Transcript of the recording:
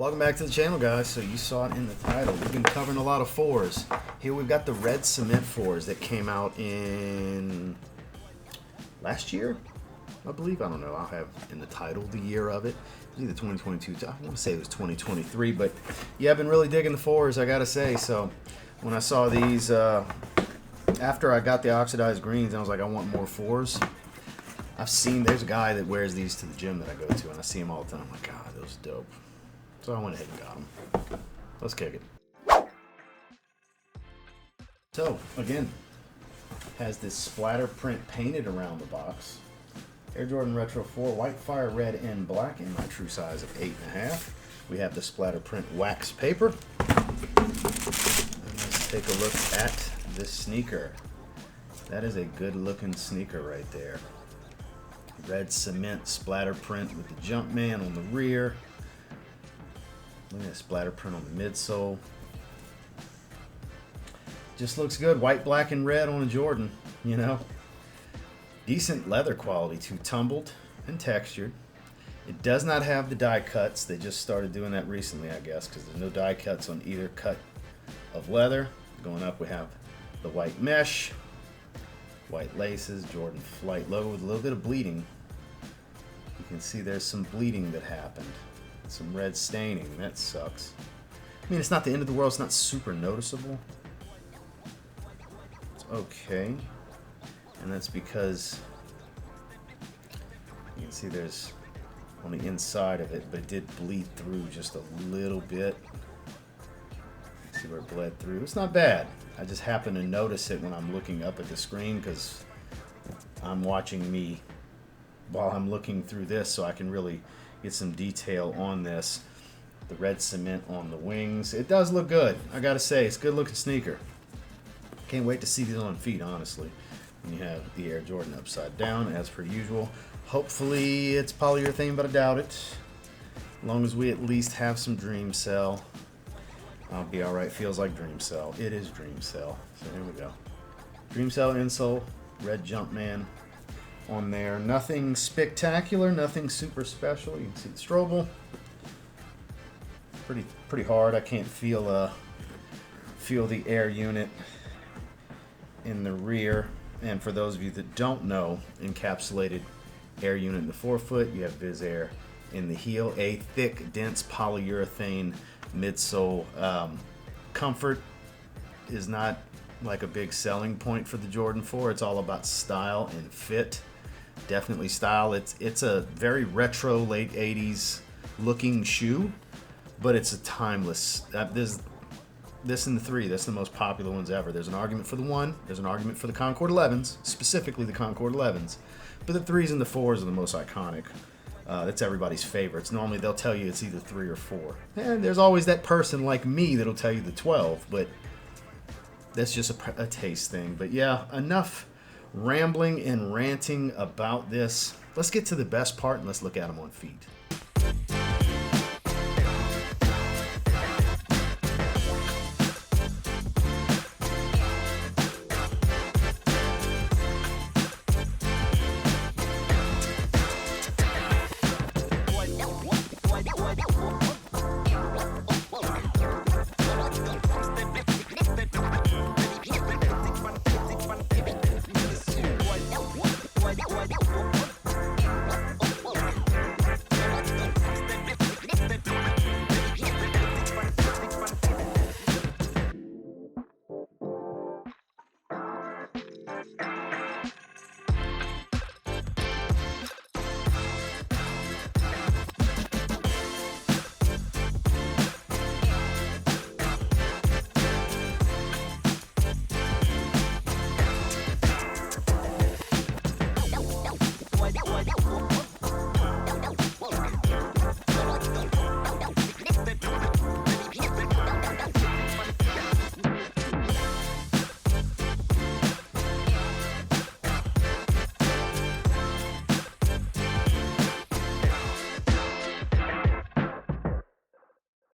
Welcome back to the channel, guys. So you saw it in the title. We've been covering a lot of fours. Here we've got the red cement fours that came out in last year, I believe. I don't know. I'll have in the title the year of it. It was either 2022. I want to say it was 2023. But yeah, I've been really digging the fours, I gotta say. So when I saw these, after I got the oxidized greens, I was like, I want more fours. I've seen, there's a guy that wears these to the gym that I go to, and I see him all the time. I'm like, God, those are dope. So I went ahead and got them. Let's kick it. So, again, has this splatter print painted around the box. Air Jordan Retro 4, white, fire red, and black in my true size of 8.5. We have the splatter print wax paper. And let's take a look at this sneaker. That is a good looking sneaker right there. Red cement splatter print with the Jumpman on the rear. Look at that splatter print on the midsole. Just looks good. White, black, and red on a Jordan, you know. Decent leather quality too. Tumbled and textured. It does not have the die cuts. They just started doing that recently, I guess, because there's no die cuts on either cut of leather. Going up, we have the white mesh, white laces, Jordan Flight logo with a little bit of bleeding. You can see there's some bleeding that happened. Some red staining. That sucks. I mean, it's not the end of the world. It's not super noticeable. It's okay. And that's because you can see there's on the inside of it, but it did bleed through just a little bit. See where it bled through. It's not bad. I just happen to notice it when I'm looking up at the screen because I'm watching me while I'm looking through this, so I can really get some detail on this. The red cement on the wings. It does look good. I gotta say, it's a good looking sneaker. Can't wait to see these on feet, honestly. And you have the Air Jordan upside down, as per usual. Hopefully it's polyurethane, but I doubt it. As long as we at least have some Dream Cell, I'll be alright. Feels like Dream Cell. It is Dream Cell. So here we go. Dream Cell insole, red Jumpman on there. Nothing spectacular, nothing super special. You can see the Strobel. Pretty hard. I can't feel the air unit in the rear. And for those of you that don't know, encapsulated air unit in the forefoot. You have Visair in the heel. A thick, dense polyurethane midsole. Comfort is not like a big selling point for the Jordan 4. It's all about style and fit. Definitely style. It's a very retro, late 80s looking shoe, but it's a timeless. There's this and the 3. That's the most popular ones ever. There's an argument for the 1. There's an argument for the Concord 11s, specifically the Concord 11s. But the 3s and the 4s are the most iconic. That's everybody's favorites. Normally they'll tell you it's either 3 or 4. And there's always that person like me that'll tell you the 12, but that's just a taste thing. But yeah, enough rambling and ranting about this. Let's get to the best part and let's look at them on feet.